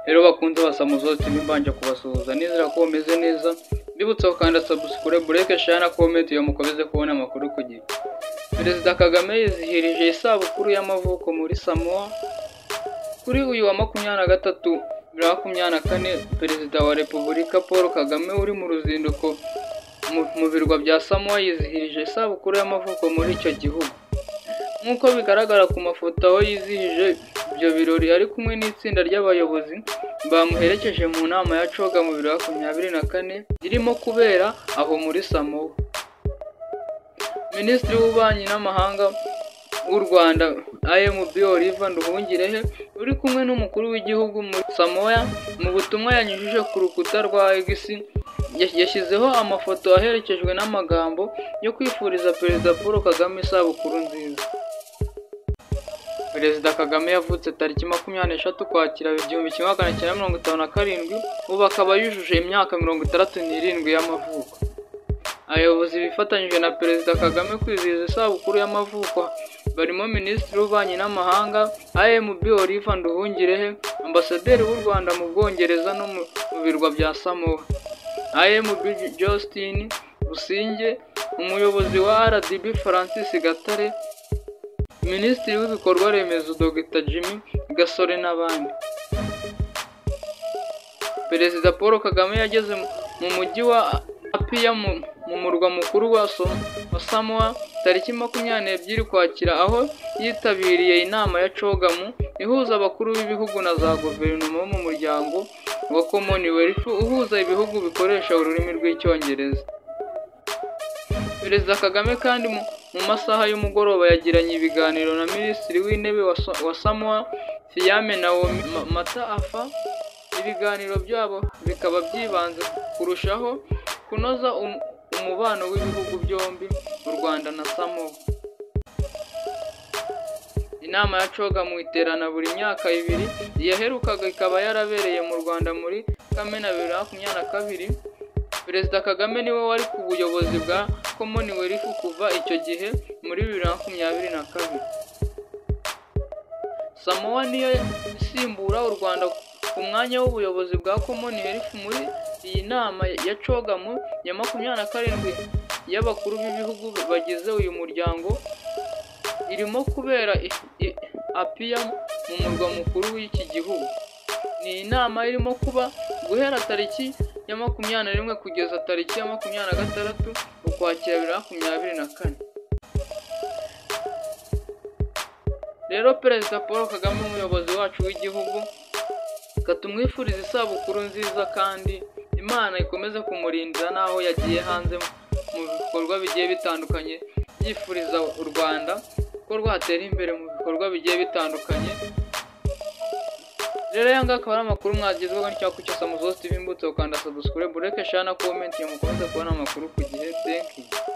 Rero bakunze basamuzo TV mbanje kubasuhuza nizera ko bameze neza. Mbibutsa gukanda subscribe, like, share na comment yo mukomeze kubona amakuru ku gihe. Perezida Kagame yizihirije isabukuru y'amavuko muri Samoa. Kuri uyu wa 23/24 Perezida wa Repubulika Paul Kagame uri mu ruzinduko mu birwa bya Samoa yizihirije isabukuru y'amavuko muri icyo gihugu. Nkuko bigaragara ku mafoto aho yizihije ibyo birori ari kumwe n'itsinda ry'abayobozi bamuherekeje mu nama ya CHOGM mu 2024 irimo kubera aho muri Samoa. Minisitiri w'Ububanyi n'Amahanga w'u Rwanda IMB Oliver Nduhungirehe uri kumwe n'umukuru w'igihugu muri Samoa mu butumwa yanyujije ku rukuta rwa X yashyizeho amafoto aherekejwe n'amagambo yo kwifuriza Perezida Paul Kagame isabukuru nziza. Perezida Kagame yavutse tariki 23 Ukwakira 1957, ubu akaba yujuje imyaka 67 y'amavuko. Abayobozi bifatanyije na Perezida Kagame kwizihiza isabukuru y'amavuko barimo Minisitiri w'Ububanyi n'Amahanga IMB Oliver Nduhungirehe, Ambasaderi w'u Rwanda mu Bwongereza no mu birwa bya Samoa IMB Justin Businge, umuyobozi wa RDB Francis Gatare, Minisitiri w'ibikorwa remezo Dr Jimmy Gasore n'abandi. Perezida Paul Kagame yageze mu mujyi wa Apia mu murwa mukuru wa Samoa tariki 22 Ukwakira, aho yitabiriye inama ya CHOGM ihuza abakuru b'ibihugu na za guverinoma bo mu muryango wa Commonwealth uhuza ibihugu bikoresha ururimi rw'icyongereza. Perezida Kagame kandi mu masaha y'umugoroba yagiranye ibiganiro na Minisitiri w'Intebe wa Samoa Fiame Naomi Mataafa. Ibiganiro byabo bikaba byibanze kurushaho kunoza umubano w'ibihugu byombi, u Rwanda na Samoa. Inama ya CHOGM iterana buri myaka 2, yaherukaga ikaba yarabereye mu Rwanda muri Kamena 2022. Perezida Kagame niwe wari ku buyobozi bwa Commonwealth kuva icyo gihe muri 2022. Samoa niyo isimbura u Rwanda ku mwanya w'ubuyobozi bwa Commonwealth muri iyi nama ya CHOGM ya 27 y'abakuru b'ibihugu bagize uyu muryango irimo kubera Apia mu murwa mukuru w'iki gihugu. Ni inama irimo kuba guhera tariki ya 21 kugeza tariki ya 26 Ukwakira 2024. Rero Perezida Paul Kagame umuyobozi wacu w'igihugu katumwifuriza isabukuru nziza, kandi Imana ikomeze kumurindira naho yagiye hanze mu bikorwa bigiye bitandukanye, yifuriza u Rwanda ko rwatera imbere mu bikorwa bigiye bitandukanye. Rero yanga akaba ari amakuru mwagezweho n'icyaku cyo Samuzo TV. Mbutse ukanda subscribe, like, share na comment yo mukomeze kubona amakuru ku gihe. Thank you.